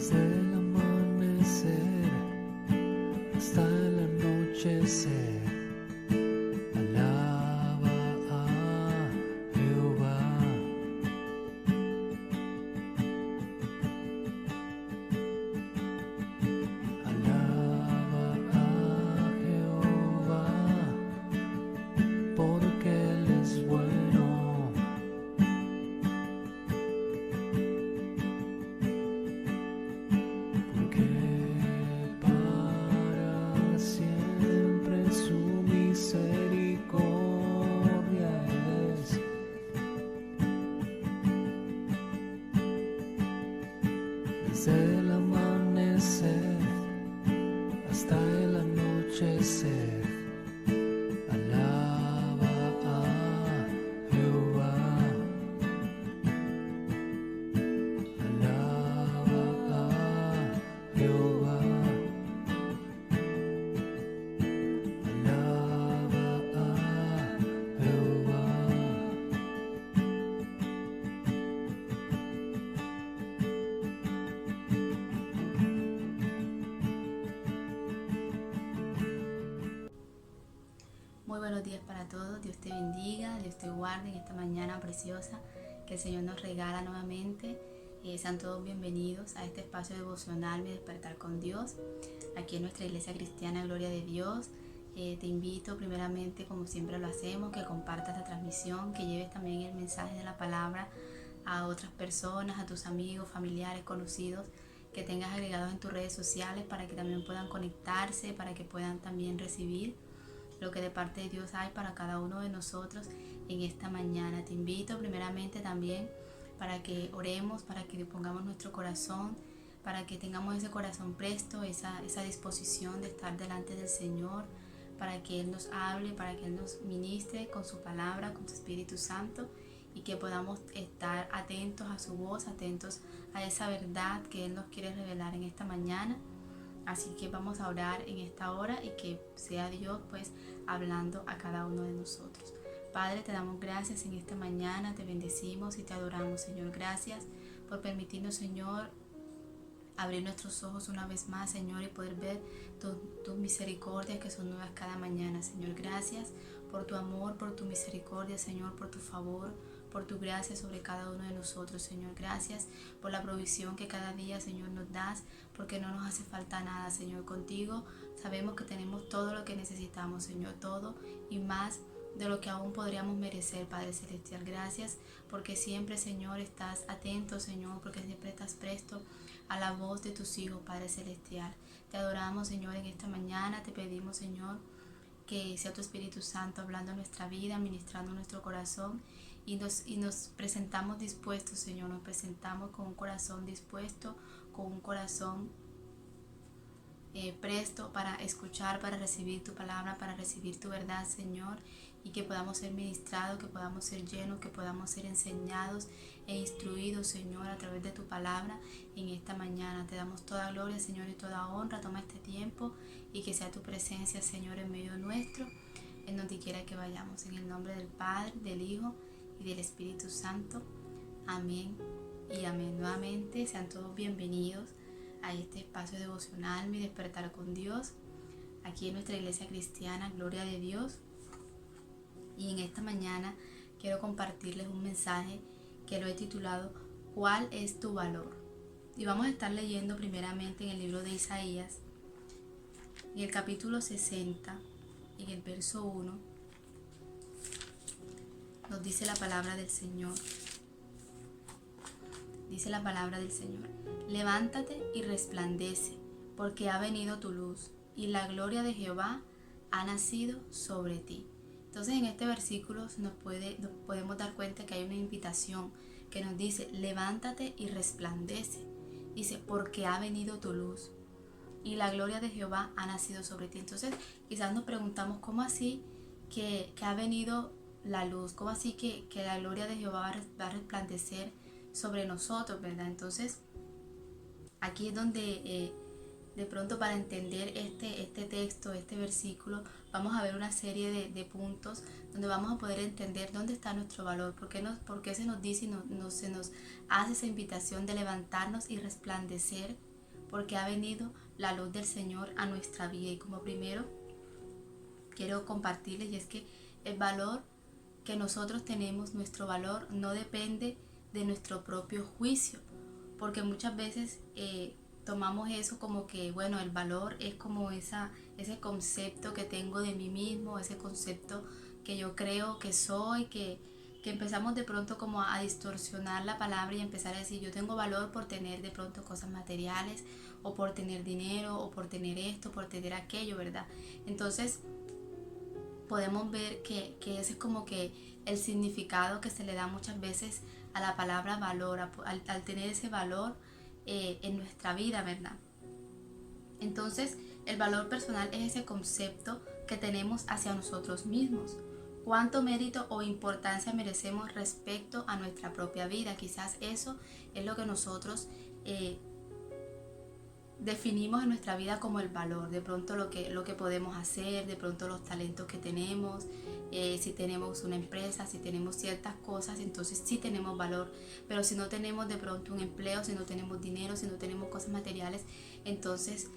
Desde el amanecer hasta el anochecer, alaba a Jehová. Alaba a Jehová, porque Él es bueno. Porque para siempre su misericordia es. Desde el amanecer hasta el anochecer, alaba a Jehová. Alaba a Jehová. Alaba a Jehová. Muy buenos días para todos, Dios te bendiga, Dios te guarde en esta mañana preciosa que el Señor nos regala nuevamente. Sean todos bienvenidos a este espacio devocional, Mi Despertar con Dios, aquí en nuestra iglesia cristiana Gloria de Dios. Te invito primeramente, como siempre lo hacemos, que compartas la transmisión, que lleves también el mensaje de la palabra a otras personas, a tus amigos, familiares, conocidos, que tengas agregados en tus redes sociales para que también puedan conectarse, para que puedan también recibir lo que de parte de Dios hay para cada uno de nosotros en esta mañana. Te invito primeramente también para que oremos, para que pongamos nuestro corazón, para que tengamos ese corazón presto, esa disposición de estar delante del Señor, para que Él nos hable, para que Él nos ministre con su palabra, con su Espíritu Santo, y que podamos estar atentos a su voz, atentos a esa verdad que Él nos quiere revelar en esta mañana. Así que vamos a orar en esta hora y que sea Dios pues hablando a cada uno de nosotros. Padre, te damos gracias en esta mañana, te bendecimos y te adoramos, Señor. Gracias por permitirnos, Señor, abrir nuestros ojos una vez más, Señor, y poder ver tus misericordias que son nuevas cada mañana, Señor. Gracias por tu amor, por tu misericordia, Señor, por tu favor, por tu gracia sobre cada uno de nosotros, Señor. Gracias por la provisión que cada día, Señor, nos das, porque no nos hace falta nada, Señor. Contigo sabemos que tenemos todo lo que necesitamos, Señor, todo y más de lo que aún podríamos merecer, Padre Celestial. Gracias porque siempre, Señor, estás atento, Señor, porque siempre estás presto a la voz de tus hijos, Padre Celestial. Te adoramos, Señor, en esta mañana. Te pedimos, Señor, que sea tu Espíritu Santo hablando en nuestra vida, ministrando nuestro corazón, y nos presentamos dispuestos, Señor. Nos presentamos con un corazón dispuesto, con un corazón presto para escuchar, para recibir tu palabra, para recibir tu verdad, Señor, y que podamos ser ministrados, que podamos ser llenos, que podamos ser enseñados e instruidos, Señor, a través de tu palabra en esta mañana. Te damos toda gloria, Señor, y toda honra. Toma este tiempo y que sea tu presencia, Señor, en medio nuestro, en donde quiera que vayamos. En el nombre del Padre, del Hijo y del Espíritu Santo. Amén y amén. Nuevamente, sean todos bienvenidos a este espacio devocional, Mi Despertar con Dios, aquí en nuestra iglesia cristiana Gloria de Dios. Y en esta mañana quiero compartirles un mensaje que lo he titulado ¿Cuál es tu valor? Y vamos a estar leyendo primeramente en el libro de Isaías, en el capítulo 60, en el verso 1, nos dice la palabra del Señor. Dice la palabra del Señor: levántate y resplandece, porque ha venido tu luz, y la gloria de Jehová ha nacido sobre ti. Entonces en este versículo nos podemos dar cuenta que hay una invitación que nos dice: levántate y resplandece. Dice, porque ha venido tu luz, y la gloria de Jehová ha nacido sobre ti. Entonces quizás nos preguntamos, ¿cómo así que ha venido la luz? ¿Cómo así que la gloria de Jehová va a resplandecer sobre nosotros, verdad? Entonces aquí es donde de pronto, para entender este texto, este versículo, vamos a ver una serie de puntos donde vamos a poder entender dónde está nuestro valor, por qué se nos dice y se nos hace esa invitación de levantarnos y resplandecer porque ha venido la luz del Señor a nuestra vida. Y como primero quiero compartirles, y es que el valor que nosotros tenemos, nuestro valor no depende de nuestro propio juicio, porque muchas veces tomamos eso como que, bueno, el valor es como ese concepto que tengo de mí mismo, ese concepto que yo creo que soy, que empezamos de pronto como a distorsionar la palabra y empezar a decir yo tengo valor por tener de pronto cosas materiales, o por tener dinero, o por tener esto, por tener aquello, ¿verdad? Entonces podemos ver que ese es como que el significado que se le da muchas veces a la palabra valor, al tener ese valor en nuestra vida, ¿verdad? Entonces, el valor personal es ese concepto que tenemos hacia nosotros mismos. ¿Cuánto mérito o importancia merecemos respecto a nuestra propia vida? Quizás eso es lo que nosotros definimos en nuestra vida como el valor, de pronto lo que podemos hacer, de pronto los talentos que tenemos, si tenemos una empresa, si tenemos ciertas cosas, entonces sí tenemos valor. Pero si no tenemos de pronto un empleo, si no tenemos dinero, si no tenemos cosas materiales, entonces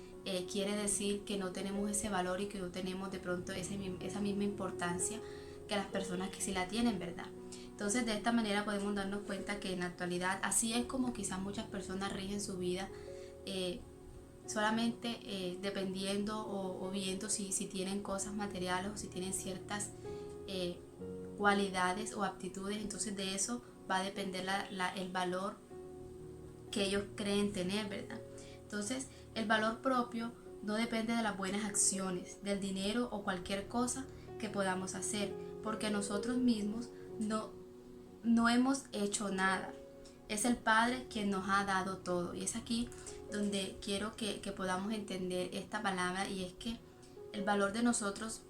quiere decir que no tenemos ese valor y que no tenemos de pronto esa misma importancia que las personas que sí la tienen, ¿verdad? Entonces de esta manera podemos darnos cuenta que en la actualidad así es como quizás muchas personas rigen su vida, solamente dependiendo o viendo si tienen cosas materiales o si tienen ciertas cualidades o aptitudes. Entonces de eso va a depender el valor que ellos creen tener, ¿verdad? Entonces el valor propio no depende de las buenas acciones, del dinero o cualquier cosa que podamos hacer, porque nosotros mismos no hemos hecho nada. Es el Padre quien nos ha dado todo. Y es aquí donde quiero que podamos entender esta palabra, y es que el valor de nosotros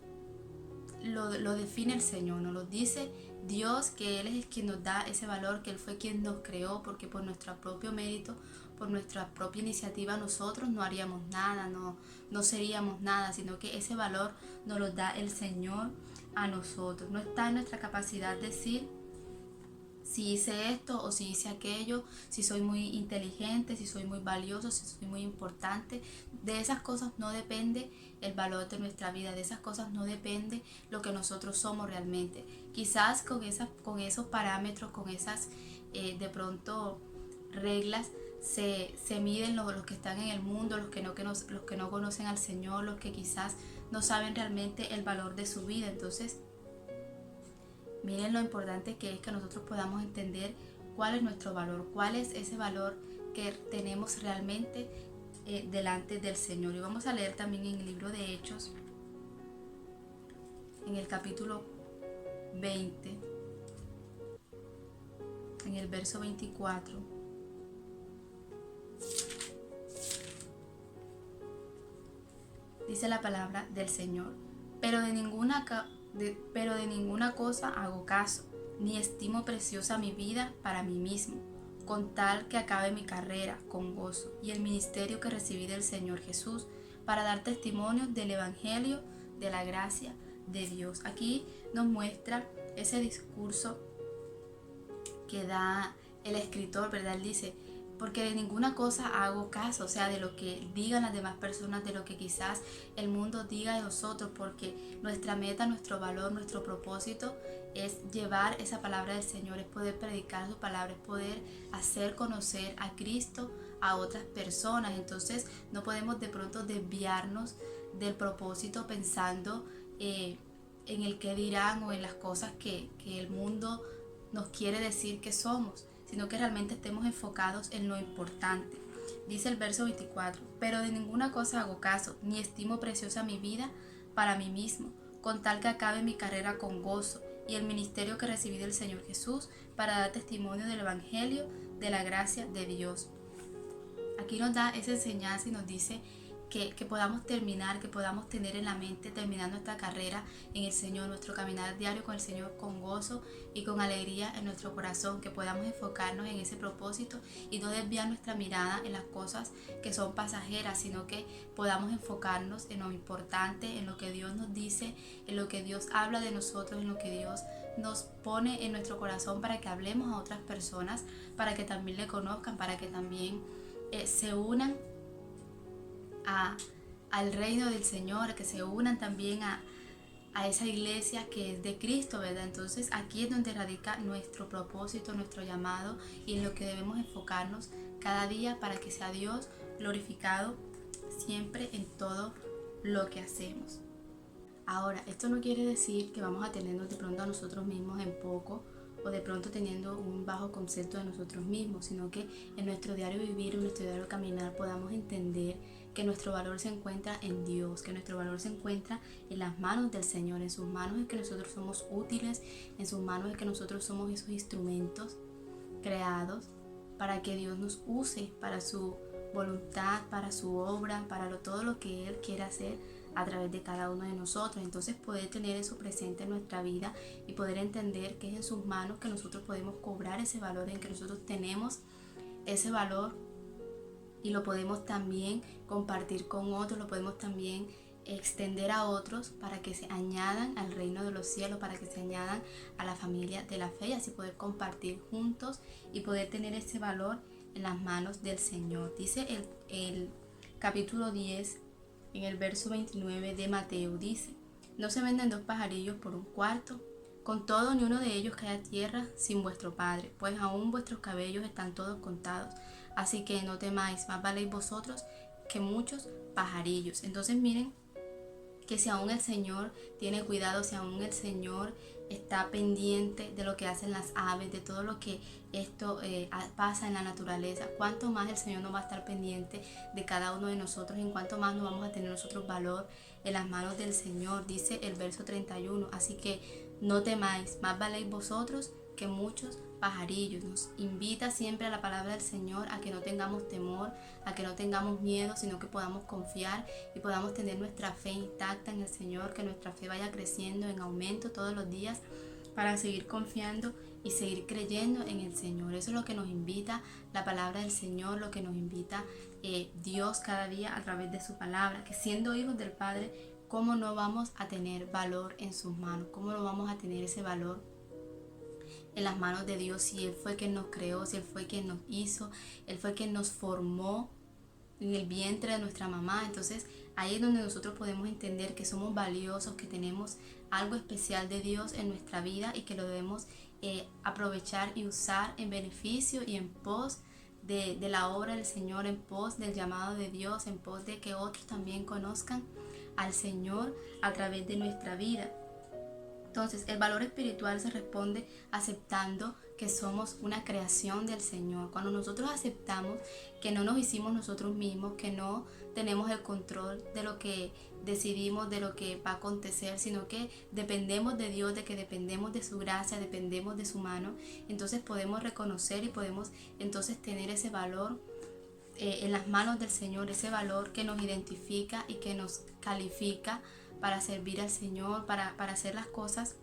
lo define el Señor, nos lo dice Dios, que Él es quien nos da ese valor, que Él fue quien nos creó, porque por nuestro propio mérito, por nuestra propia iniciativa, nosotros no haríamos nada, no seríamos nada, sino que ese valor nos lo da el Señor a nosotros. No está en nuestra capacidad decir si hice esto o si hice aquello, si soy muy inteligente, si soy muy valioso, si soy muy importante. De esas cosas no depende el valor de nuestra vida, de esas cosas no depende lo que nosotros somos realmente. Quizás con esos parámetros, con esas de pronto reglas, se miden los que están en el mundo, los que no conocen al Señor, los que quizás no saben realmente el valor de su vida. Entonces, miren lo importante que es que nosotros podamos entender cuál es nuestro valor, cuál es ese valor que tenemos realmente delante del Señor. Y vamos a leer también en el libro de Hechos, en el capítulo 20, en el verso 24. Dice la palabra del Señor: pero de ninguna cosa hago caso, ni estimo preciosa mi vida para mí mismo, con tal que acabe mi carrera con gozo y el ministerio que recibí del Señor Jesús, para dar testimonio del Evangelio de la gracia de Dios. Aquí nos muestra ese discurso que da el escritor, ¿verdad? Él dice: porque de ninguna cosa hago caso, o sea, de lo que digan las demás personas, de lo que quizás el mundo diga de nosotros, porque nuestra meta, nuestro valor, nuestro propósito es llevar esa palabra del Señor, es poder predicar su palabra, es poder hacer conocer a Cristo a otras personas. Entonces no podemos de pronto desviarnos del propósito pensando en el que dirán o en las cosas que el mundo nos quiere decir que somos, sino que realmente estemos enfocados en lo importante. Dice el verso 24: pero de ninguna cosa hago caso, ni estimo preciosa mi vida para mí mismo, con tal que acabe mi carrera con gozo y el ministerio que recibí del Señor Jesús, para dar testimonio del Evangelio de la gracia de Dios. Aquí nos da esa enseñanza y nos dice que podamos terminar, que podamos tener en la mente, terminar nuestra carrera en el Señor, nuestro caminar diario con el Señor con gozo y con alegría en nuestro corazón, que podamos enfocarnos en ese propósito y no desviar nuestra mirada en las cosas que son pasajeras, sino que podamos enfocarnos en lo importante, en lo que Dios nos dice, en lo que Dios habla de nosotros, en lo que Dios nos pone en nuestro corazón para que hablemos a otras personas, para que también le conozcan, para que también se unan al reino del Señor, que se unan también a esa iglesia que es de Cristo, ¿verdad? Entonces aquí es donde radica nuestro propósito, nuestro llamado y en lo que debemos enfocarnos cada día para que sea Dios glorificado siempre en todo lo que hacemos. Ahora, esto no quiere decir que vamos a tenernos de pronto a nosotros mismos en poco o de pronto teniendo un bajo concepto de nosotros mismos, sino que en nuestro diario vivir, en nuestro diario caminar podamos entender que nuestro valor se encuentra en Dios, que nuestro valor se encuentra en las manos del Señor, en sus manos es que nosotros somos útiles, en sus manos es que nosotros somos esos instrumentos creados para que Dios nos use para su voluntad, para su obra, para todo lo que Él quiere hacer a través de cada uno de nosotros. Entonces poder tener eso presente en nuestra vida y poder entender que es en sus manos que nosotros podemos cobrar ese valor, en que nosotros tenemos ese valor y lo podemos también compartir con otros, lo podemos también extender a otros para que se añadan al reino de los cielos, para que se añadan a la familia de la fe y así poder compartir juntos y poder tener ese valor en las manos del Señor. Dice el capítulo 10 en el verso 29 de Mateo, dice: no se venden 2 pajarillos por un cuarto, con todo ni uno de ellos cae a tierra sin vuestro Padre, pues aún vuestros cabellos están todos contados. Así que no temáis, más valéis vosotros que muchos pajarillos. Entonces miren que si aún el Señor tiene cuidado, si aún el Señor está pendiente de lo que hacen las aves, de todo lo que esto pasa en la naturaleza, cuánto más el Señor no va a estar pendiente de cada uno de nosotros, en cuánto más no vamos a tener nosotros valor en las manos del Señor. Dice el verso 31, así que no temáis, más valéis vosotros que muchos pajarillos. Nos invita siempre a la palabra del Señor a que no tengamos temor, a que no tengamos miedo, sino que podamos confiar y podamos tener nuestra fe intacta en el Señor, que nuestra fe vaya creciendo en aumento todos los días para seguir confiando y seguir creyendo en el Señor. Eso es lo que nos invita la palabra del Señor, lo que nos invita Dios cada día a través de su palabra, que siendo hijos del Padre, ¿cómo no vamos a tener valor en sus manos? ¿Cómo no vamos a tener ese valor en las manos de Dios si Él fue quien nos creó, si Él fue quien nos hizo, Él fue quien nos formó en el vientre de nuestra mamá? Entonces ahí es donde nosotros podemos entender que somos valiosos, que tenemos algo especial de Dios en nuestra vida y que lo debemos aprovechar y usar en beneficio y en pos de la obra del Señor, en pos del llamado de Dios, en pos de que otros también conozcan al Señor a través de nuestra vida. Entonces, el valor espiritual se responde aceptando que somos una creación del Señor. Cuando nosotros aceptamos que no nos hicimos nosotros mismos, que no tenemos el control de lo que decidimos, de lo que va a acontecer, sino que dependemos de Dios, de que dependemos de su gracia, dependemos de su mano, entonces podemos reconocer y podemos entonces tener ese valor en las manos del Señor, ese valor que nos identifica y que nos califica para servir al Señor, para hacer las cosas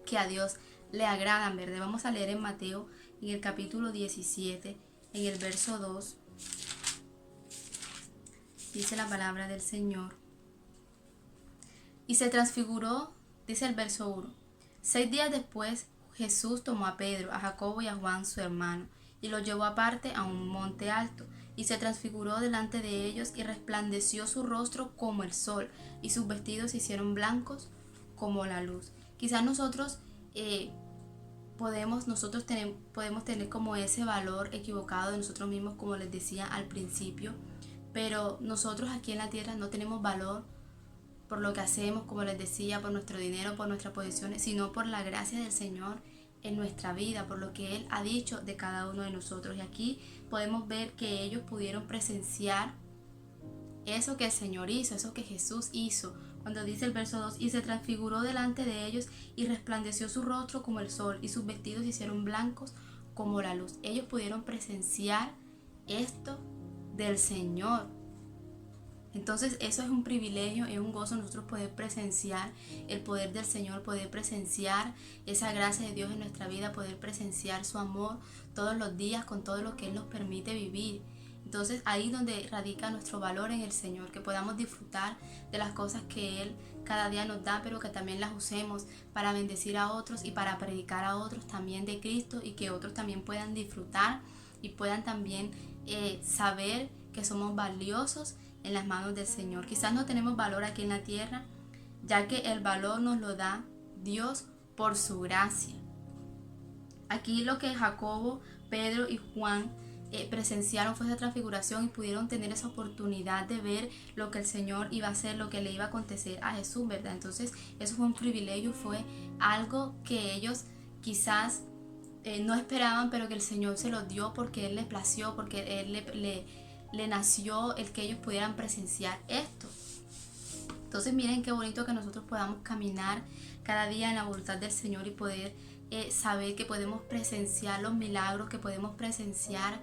que a Dios le agradan, ¿verdad? Vamos a leer en Mateo, en el capítulo 17, en el verso 2, dice la palabra del Señor: y se transfiguró, dice el verso 1, 6 días después Jesús tomó a Pedro, a Jacobo y a Juan su hermano, y los llevó aparte a un monte alto, y se transfiguró delante de ellos, y resplandeció su rostro como el sol, y sus vestidos se hicieron blancos como la luz. Quizás nosotros podemos tener como ese valor equivocado de nosotros mismos, como les decía al principio, pero nosotros aquí en la tierra no tenemos valor por lo que hacemos, como les decía, por nuestro dinero, por nuestras posiciones, sino por la gracia del Señor en nuestra vida, por lo que Él ha dicho de cada uno de nosotros. Y aquí podemos ver que ellos pudieron presenciar eso que el Señor hizo, eso que Jesús hizo, cuando dice el verso 2, y se transfiguró delante de ellos y resplandeció su rostro como el sol, y sus vestidos se hicieron blancos como la luz. Ellos pudieron presenciar esto del Señor. Entonces eso es un privilegio, es un gozo nosotros poder presenciar el poder del Señor, poder presenciar esa gracia de Dios en nuestra vida, poder presenciar su amor todos los días con todo lo que Él nos permite vivir. Entonces ahí es donde radica nuestro valor en el Señor, que podamos disfrutar de las cosas que Él cada día nos da, pero que también las usemos para bendecir a otros y para predicar a otros también de Cristo, y que otros también puedan disfrutar y puedan también saber que somos valiosos en las manos del Señor. Quizás no tenemos valor aquí en la tierra, ya que el valor nos lo da Dios por su gracia. Aquí lo que Jacobo, Pedro y Juan presenciaron fue esa transfiguración y pudieron tener esa oportunidad de ver lo que el Señor iba a hacer, lo que le iba a acontecer a Jesús, ¿verdad? Entonces eso fue un privilegio, fue algo que ellos quizás no esperaban, pero que el Señor se los dio porque Él les plació, porque Él le nació el que ellos pudieran presenciar esto. Entonces miren qué bonito que nosotros podamos caminar cada día en la voluntad del Señor y poder saber que podemos presenciar los milagros, que podemos presenciar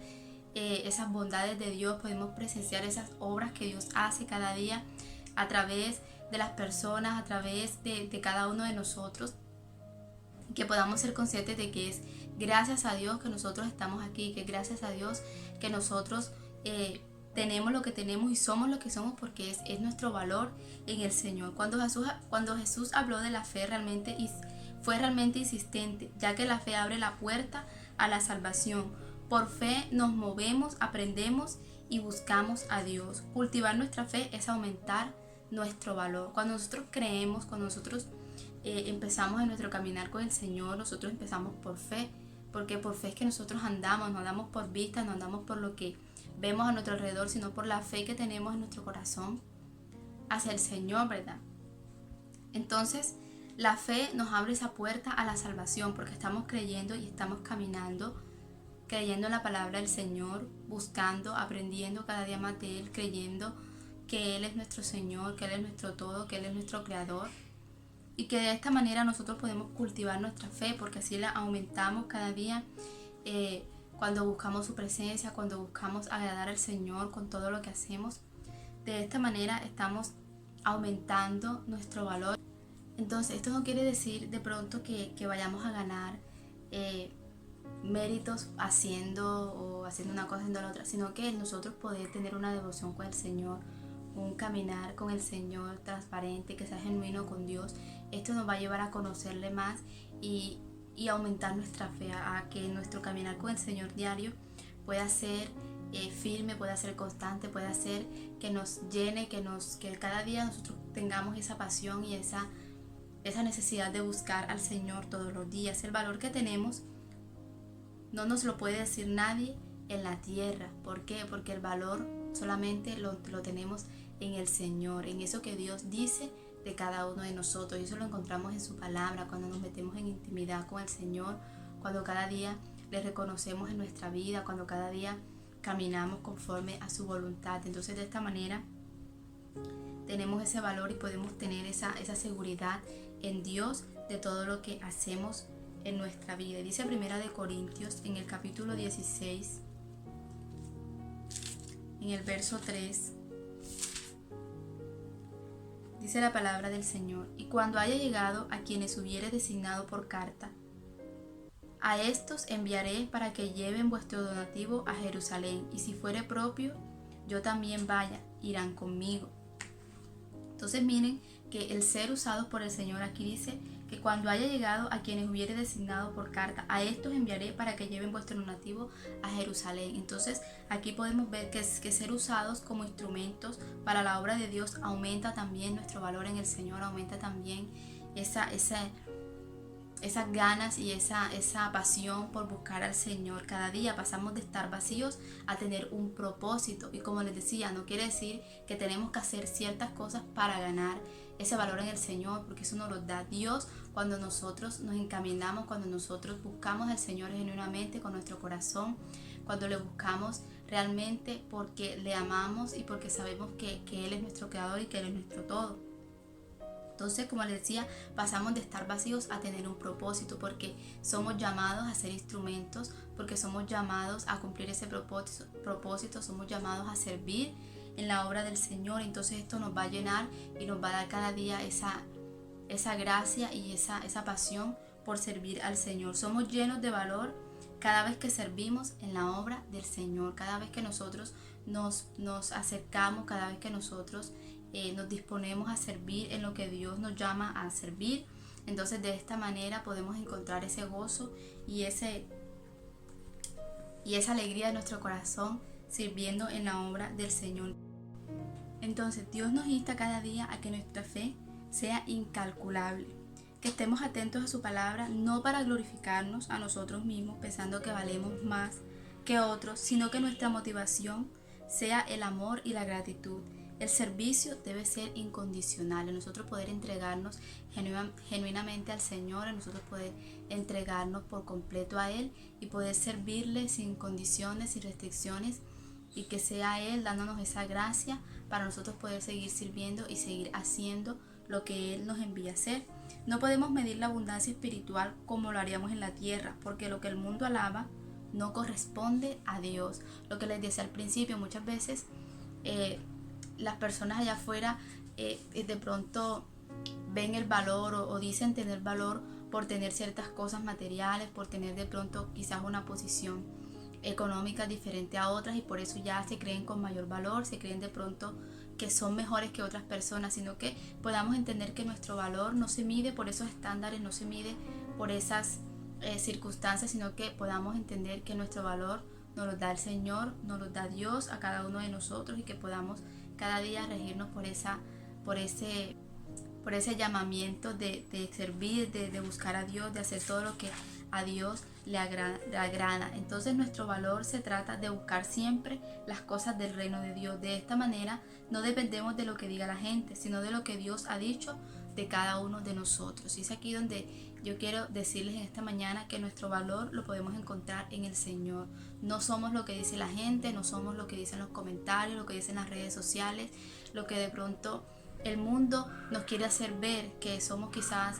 esas bondades de Dios, podemos presenciar esas obras que Dios hace cada día a través de las personas, a través de cada uno de nosotros, que podamos ser conscientes de que es gracias a Dios que nosotros estamos aquí, que gracias a Dios que nosotros tenemos lo que tenemos y somos lo que somos, porque es nuestro valor en el Señor. Cuando Jesús habló de la fe, fue realmente insistente, ya que la fe abre la puerta a la salvación. Por fe nos movemos, aprendemos y buscamos a Dios. Cultivar nuestra fe es aumentar nuestro valor. Cuando nosotros creemos, cuando nosotros empezamos en nuestro caminar con el Señor, nosotros empezamos por fe, porque por fe es que nosotros andamos, no andamos por vista, no andamos por lo que vemos a nuestro alrededor, sino por la fe que tenemos en nuestro corazón hacia el Señor, ¿verdad? Entonces, la fe nos abre esa puerta a la salvación, porque estamos creyendo y estamos caminando, creyendo en la palabra del Señor, buscando, aprendiendo cada día más de Él, creyendo que Él es nuestro Señor, que Él es nuestro todo, que Él es nuestro Creador, y que de esta manera nosotros podemos cultivar nuestra fe, porque así la aumentamos cada día cuando buscamos su presencia, cuando buscamos agradar al Señor con todo lo que hacemos. De esta manera estamos aumentando nuestro valor. Entonces esto no quiere decir de pronto que vayamos a ganar méritos haciendo una cosa, haciendo la otra, sino que nosotros poder tener una devoción con el Señor, un caminar con el Señor transparente, que sea genuino con Dios. Esto nos va a llevar a conocerle más y aumentar nuestra fe, a que nuestro caminar con el Señor diario pueda ser firme, pueda ser constante, pueda ser que nos llene, que cada día nosotros tengamos esa pasión y esa necesidad de buscar al Señor todos los días. El valor que tenemos no nos lo puede decir nadie en la tierra. ¿Por qué? Porque el valor solamente lo tenemos en el Señor, en eso que Dios dice de cada uno de nosotros. Y eso lo encontramos en su palabra, cuando nos metemos en intimidad con el Señor, cuando cada día le reconocemos en nuestra vida, cuando cada día caminamos conforme a su voluntad. Entonces de esta manera tenemos ese valor y podemos tener esa seguridad en Dios de todo lo que hacemos en nuestra vida. Dice Primera de Corintios en el capítulo 16, en el verso 3, dice la palabra del Señor: y cuando haya llegado a quienes hubiere designado por carta, a estos enviaré para que lleven vuestro donativo a Jerusalén, y si fuere propio, yo también vaya, irán conmigo. Entonces miren que el ser usado por el Señor aquí dice que cuando haya llegado a quienes hubiere designado por carta, a estos enviaré para que lleven vuestro donativo a Jerusalén. Entonces aquí podemos ver que ser usados como instrumentos para la obra de Dios aumenta también nuestro valor en el Señor, aumenta también esas ganas y esa pasión por buscar al Señor. Cada día pasamos de estar vacíos a tener un propósito, y como les decía, no quiere decir que tenemos que hacer ciertas cosas para ganar ese valor en el Señor, porque eso nos lo da Dios cuando nosotros nos encaminamos, cuando nosotros buscamos al Señor genuinamente con nuestro corazón, cuando le buscamos realmente porque le amamos y porque sabemos que Él es nuestro Creador y que Él es nuestro todo. Entonces, como les decía, pasamos de estar vacíos a tener un propósito, porque somos llamados a ser instrumentos, porque somos llamados a cumplir ese propósito, somos llamados a servir en la obra del Señor. Entonces esto nos va a llenar y nos va a dar cada día esa gracia y esa pasión por servir al Señor. Somos llenos de valor cada vez que servimos en la obra del Señor, cada vez que nosotros nos acercamos, cada vez que nosotros nos disponemos a servir en lo que Dios nos llama a servir. Entonces de esta manera podemos encontrar ese gozo y esa alegría de nuestro corazón sirviendo en la obra del Señor. Entonces Dios nos insta cada día a que nuestra fe sea incalculable, que estemos atentos a su palabra, no para glorificarnos a nosotros mismos pensando que valemos más que otros, sino que nuestra motivación sea el amor y la gratitud. El servicio debe ser incondicional, en nosotros poder entregarnos genuinamente al Señor, en nosotros poder entregarnos por completo a Él y poder servirle sin condiciones, sin restricciones, y que sea Él dándonos esa gracia para nosotros poder seguir sirviendo y seguir haciendo lo que Él nos envía a hacer. No podemos medir la abundancia espiritual como lo haríamos en la tierra, porque lo que el mundo alaba no corresponde a Dios. Lo que les decía al principio, muchas veces las personas allá afuera de pronto ven el valor o dicen tener valor por tener ciertas cosas materiales, por tener de pronto quizás una posición económica diferente a otras, y por eso ya se creen con mayor valor, se creen de pronto que son mejores que otras personas, sino que podamos entender que nuestro valor no se mide por esos estándares, no se mide por esas circunstancias, sino que podamos entender que nuestro valor nos lo da el Señor, nos lo da Dios a cada uno de nosotros, y que podamos cada día regirnos por ese llamamiento de servir, de buscar a Dios, de hacer todo lo que a Dios le agrada. Entonces nuestro valor se trata de buscar siempre las cosas del reino de Dios. De esta manera no dependemos de lo que diga la gente, sino de lo que Dios ha dicho de cada uno de nosotros. Y es aquí donde yo quiero decirles en esta mañana que nuestro valor lo podemos encontrar en el Señor. No somos lo que dice la gente, no somos lo que dicen los comentarios, lo que dicen las redes sociales, lo que de pronto el mundo nos quiere hacer ver, que somos quizás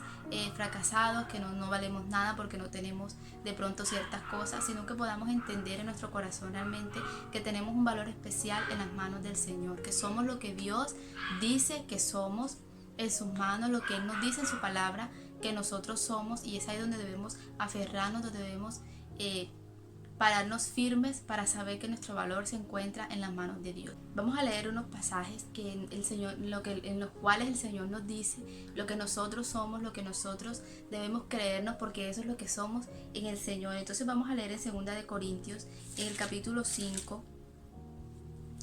fracasados, que no valemos nada porque no tenemos de pronto ciertas cosas, sino que podamos entender en nuestro corazón realmente que tenemos un valor especial en las manos del Señor, que somos lo que Dios dice que somos en sus manos, lo que Él nos dice en su palabra que nosotros somos, y es ahí donde debemos aferrarnos, donde debemos pararnos firmes para saber que nuestro valor se encuentra en las manos de Dios. Vamos a leer unos pasajes que en los cuales el Señor nos dice lo que nosotros somos, lo que nosotros debemos creernos, porque eso es lo que somos en el Señor. Entonces vamos a leer en 2 de Corintios, en el capítulo 5,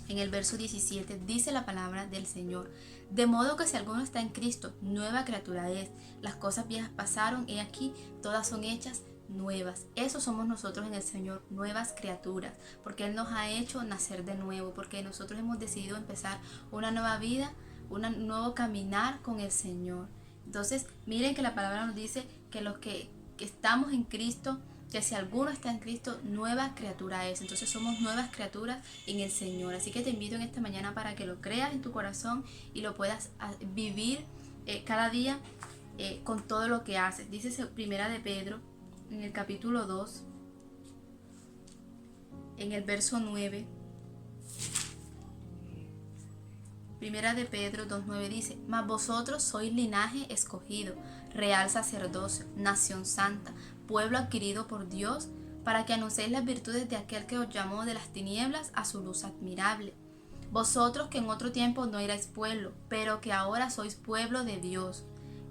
en el verso 17, dice la palabra del Señor: de modo que si alguno está en Cristo, nueva criatura es. Las cosas viejas pasaron, he aquí, todas son hechas nuevas. Eso somos nosotros en el Señor, nuevas criaturas, porque Él nos ha hecho nacer de nuevo, porque nosotros hemos decidido empezar una nueva vida, un nuevo caminar con el Señor. Entonces miren que la palabra nos dice que los que estamos en Cristo, que si alguno está en Cristo, nueva criatura es. Entonces somos nuevas criaturas en el Señor. Así que te invito en esta mañana para que lo creas en tu corazón y lo puedas vivir cada día con todo lo que haces. Dice Primera de Pedro, en el capítulo 2, en el verso 9. Primera de Pedro 2:9 dice: mas vosotros sois linaje escogido, real sacerdocio, nación santa, pueblo adquirido por Dios, para que anunciéis las virtudes de aquel que os llamó de las tinieblas a su luz admirable. Vosotros que en otro tiempo no erais pueblo, pero que ahora sois pueblo de Dios,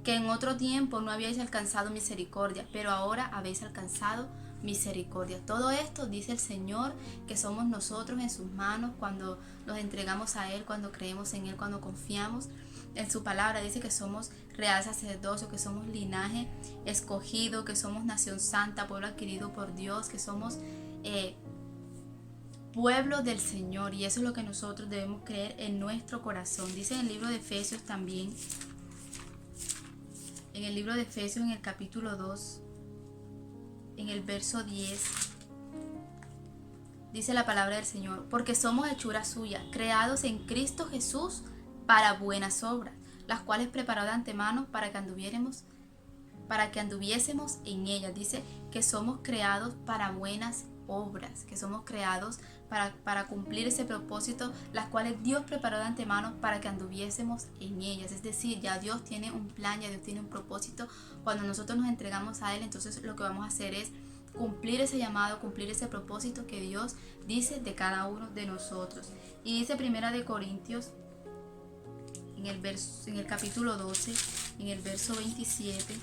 que en otro tiempo no habíais alcanzado misericordia, pero ahora habéis alcanzado misericordia. Todo esto dice el Señor que somos nosotros en sus manos cuando nos entregamos a Él, cuando creemos en Él, cuando confiamos en su palabra. Dice que somos real sacerdocio, que somos linaje escogido, que somos nación santa, pueblo adquirido por Dios, que somos pueblo del Señor, y eso es lo que nosotros debemos creer en nuestro corazón. Dice en el libro de Efesios también, en el libro de Efesios, en el capítulo 2, en el verso 10, dice la palabra del Señor: porque somos hechura suya, creados en Cristo Jesús para buenas obras, las cuales preparó de antemano para que anduviésemos en ellas. Dice que somos creados para buenas obras, que somos creados para cumplir ese propósito, las cuales Dios preparó de antemano para que anduviésemos en ellas. Es decir, ya Dios tiene un plan, ya Dios tiene un propósito. Cuando nosotros nos entregamos a Él, entonces lo que vamos a hacer es cumplir ese llamado, cumplir ese propósito que Dios dice de cada uno de nosotros. Y dice Primera de Corintios, en el capítulo 12, en el verso 27,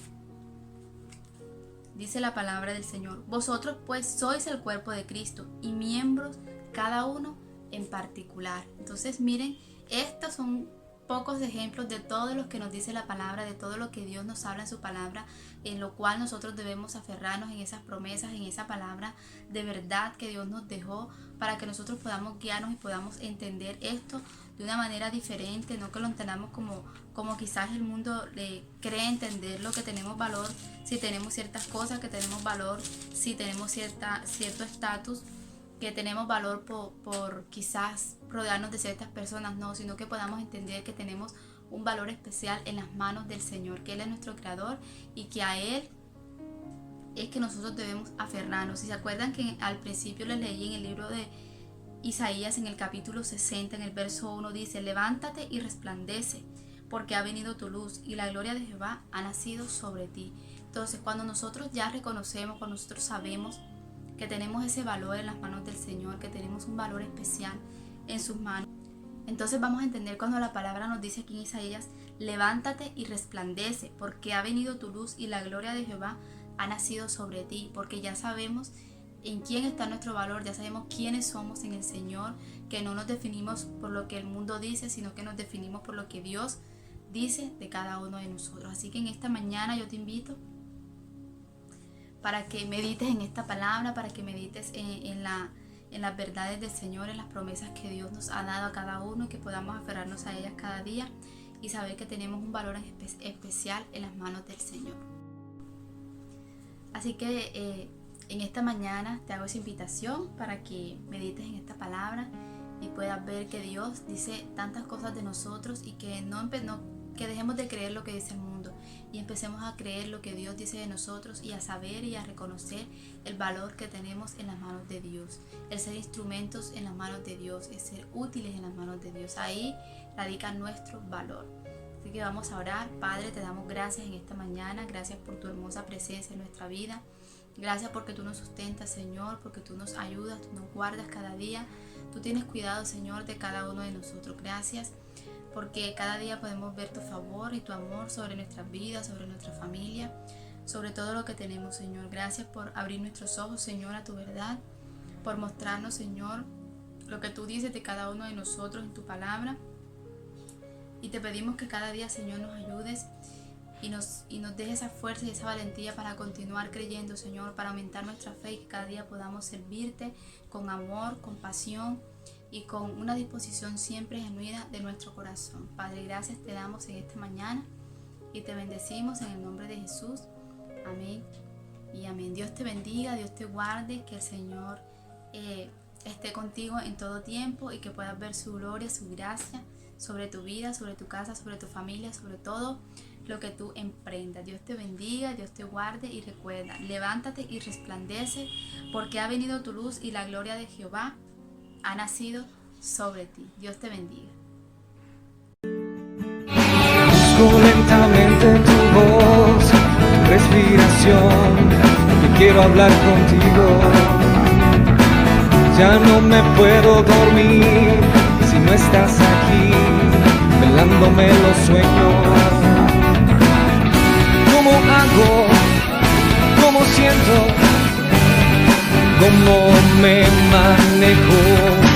dice la palabra del Señor: vosotros pues sois el cuerpo de Cristo y miembros cada uno en particular. Entonces miren, estos son pocos ejemplos de todo lo que nos dice la palabra, de todo lo que Dios nos habla en su palabra, en lo cual nosotros debemos aferrarnos en esas promesas, en esa palabra de verdad que Dios nos dejó, para que nosotros podamos guiarnos y podamos entender esto de una manera diferente, no que lo entendamos como quizás el mundo le cree entenderlo, que tenemos valor si tenemos ciertas cosas, que tenemos valor si tenemos cierto estatus, que tenemos valor por quizás rodearnos de ciertas personas, no, sino que podamos entender que tenemos un valor especial en las manos del Señor, que Él es nuestro creador y que a Él es que nosotros debemos aferrarnos. Si se acuerdan que al principio les leí en el libro de Isaías, en el capítulo 60, en el verso 1 dice: levántate y resplandece, porque ha venido tu luz y la gloria de Jehová ha nacido sobre ti. Entonces, cuando nosotros ya reconocemos, cuando nosotros sabemos que tenemos ese valor en las manos del Señor, que tenemos un valor especial en sus manos, entonces vamos a entender cuando la palabra nos dice aquí en Isaías: levántate y resplandece, porque ha venido tu luz y la gloria de Jehová ha nacido sobre ti, porque ya sabemos en quién está nuestro valor, ya sabemos quiénes somos en el Señor, que no nos definimos por lo que el mundo dice, sino que nos definimos por lo que Dios dice de cada uno de nosotros. Así que en esta mañana yo te invito para que medites en esta palabra, para que medites en las verdades del Señor, en las promesas que Dios nos ha dado a cada uno, y que podamos aferrarnos a ellas cada día y saber que tenemos un valor especial en las manos del Señor. Así que en esta mañana te hago esa invitación para que medites en esta palabra y puedas ver que Dios dice tantas cosas de nosotros, y que que dejemos de creer lo que dice el mundo y empecemos a creer lo que Dios dice de nosotros, y a saber y a reconocer el valor que tenemos en las manos de Dios, el ser instrumentos en las manos de Dios, el ser útiles en las manos de Dios. Ahí radica nuestro valor. Así que vamos a orar. Padre, te damos gracias en esta mañana, gracias por tu hermosa presencia en nuestra vida. Gracias porque tú nos sustentas, Señor, porque tú nos ayudas, tú nos guardas cada día. Tú tienes cuidado, Señor, de cada uno de nosotros. Gracias porque cada día podemos ver tu favor y tu amor sobre nuestras vidas, sobre nuestra familia, sobre todo lo que tenemos, Señor. Gracias por abrir nuestros ojos, Señor, a tu verdad, por mostrarnos, Señor, lo que tú dices de cada uno de nosotros en tu palabra. Y te pedimos que cada día, Señor, nos ayudes y nos deje esa fuerza y esa valentía para continuar creyendo, Señor, para aumentar nuestra fe, y que cada día podamos servirte con amor, con pasión y con una disposición siempre genuina de nuestro corazón. Padre, gracias te damos en esta mañana y te bendecimos en el nombre de Jesús. Amén y amén. Dios te bendiga, Dios te guarde, que el Señor esté contigo en todo tiempo, y que puedas ver su gloria, su gracia sobre tu vida, sobre tu casa, sobre tu familia, sobre todo lo que tú emprendas. Dios te bendiga, Dios te guarde, y recuerda, levántate y resplandece, porque ha venido tu luz y la gloria de Jehová ha nacido sobre ti. Dios te bendiga. Busco lentamente tu voz, tu respiración, y quiero hablar contigo. Ya no me puedo dormir si no estás aquí, velándome los sueños. ¿Cómo hago? ¿Cómo siento? ¿Cómo me manejo?